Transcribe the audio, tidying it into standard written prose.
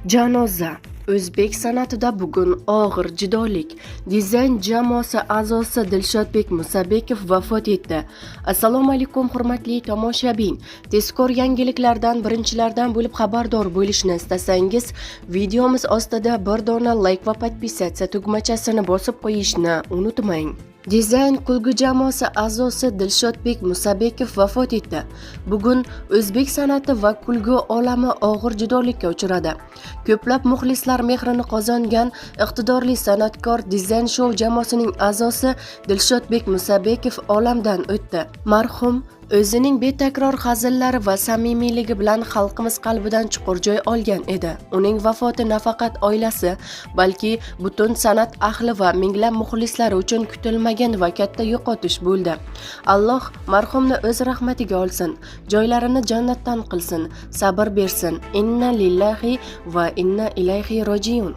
Janoza. O'zbek san'atida bugun og'ir judolik. Dizayn jamoasi a'zosi Dilshodbek Musabekov vafot etdi. Assalomu alaykum hurmatli tomoshabin. Tezkor yangiliklardan birinchilardan bo'lib xabardor bo'lishni istasangiz, videomiz ostida bir dona like va podpisatsiya tugmachasini bosib qo'yishni unutmang. Dizayn kulgu jamoasi a'zosi Dilshodbek Musabekov vafot etdi. Bugun o'zbek san'ati va kulgu olami og'ir judolikka uchradi. Ko'plab muxlislar mehrini qozongan iqtidorli san'atkor Dizayn Show jamoasining a'zosi Dilshodbek Musabekov olamdan o'tdi. Marhum o'zining betakror hazillari va samimiyligi bilan xalqimiz qalbidan chuqur joy olgan edi. Uning vafoti nafaqat oilasi, balki butun san'at ahli va minglab muxlislari uchun kutilmagan va katta yo'qotish bo'ldi. Alloh marhumni o'z rahmatiga olsin, joylarini jannatdan qilsin, sabr bersin. Inna lillahi va inna ilayhi rojiun.